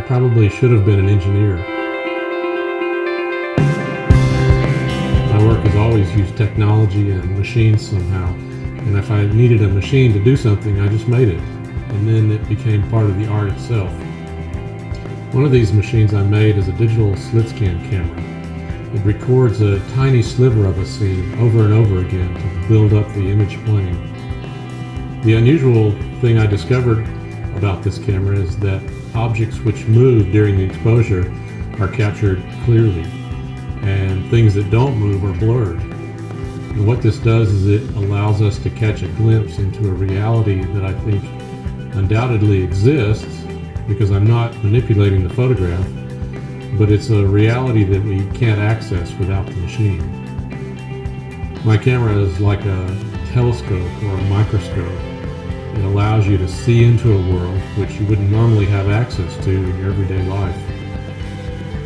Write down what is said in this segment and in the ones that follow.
probably should have been an engineer. My work has always used technology and machines somehow, and if I needed a machine to do something, I just made it, and then it became part of the art itself. One of these machines I made is a digital slit scan camera. It records a tiny sliver of a scene over and over again to build up the image plane. The unusual thing I discovered about this camera is that objects which move during the exposure are captured clearly, and things that don't move are blurred. And what this does is it allows us to catch a glimpse into a reality that I think undoubtedly exists, because I'm not manipulating the photograph, but it's a reality that we can't access without the machine. My camera is like a telescope or a microscope. It allows you to see into a world which you wouldn't normally have access to in your everyday life.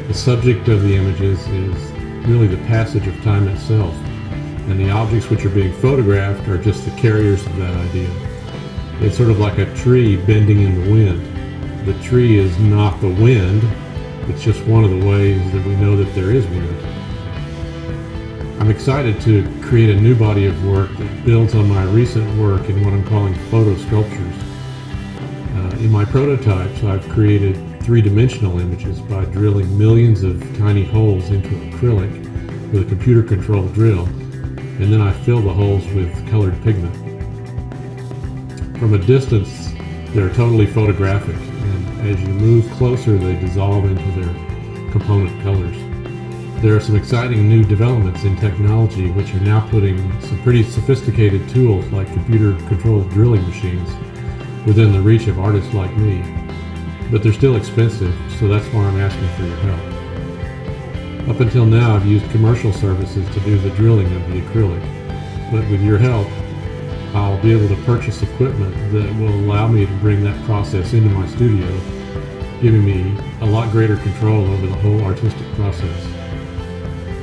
The subject of the images is really the passage of time itself, and the objects which are being photographed are just the carriers of that idea. It's sort of like a tree bending in the wind. The tree is not the wind, it's just one of the ways that we know that there is wind. I'm excited to create a new body of work that builds on my recent work in what I'm calling photo sculptures. In my prototypes, I've created three-dimensional images by drilling millions of tiny holes into acrylic with a computer-controlled drill, and then I fill the holes with colored pigment. From a distance, they're totally photographic, and as you move closer, they dissolve into their component colors. There are some exciting new developments in technology which are now putting some pretty sophisticated tools like computer-controlled drilling machines within the reach of artists like me. But they're still expensive, so that's why I'm asking for your help. Up until now, I've used commercial services to do the drilling of the acrylic, but with your help, I'll be able to purchase equipment that will allow me to bring that process into my studio, giving me a lot greater control over the whole artistic process.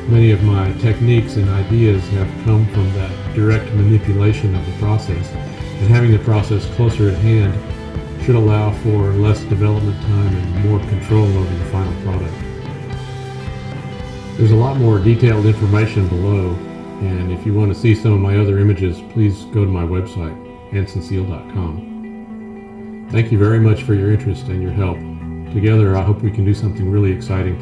Many of my techniques and ideas have come from that direct manipulation of the process, and having the process closer at hand should allow for less development time and more control over the final product. There's a lot more detailed information below, and if you want to see some of my other images, please go to my website, ansenseale.com. Thank you very much for your interest and your help. Together, I hope we can do something really exciting.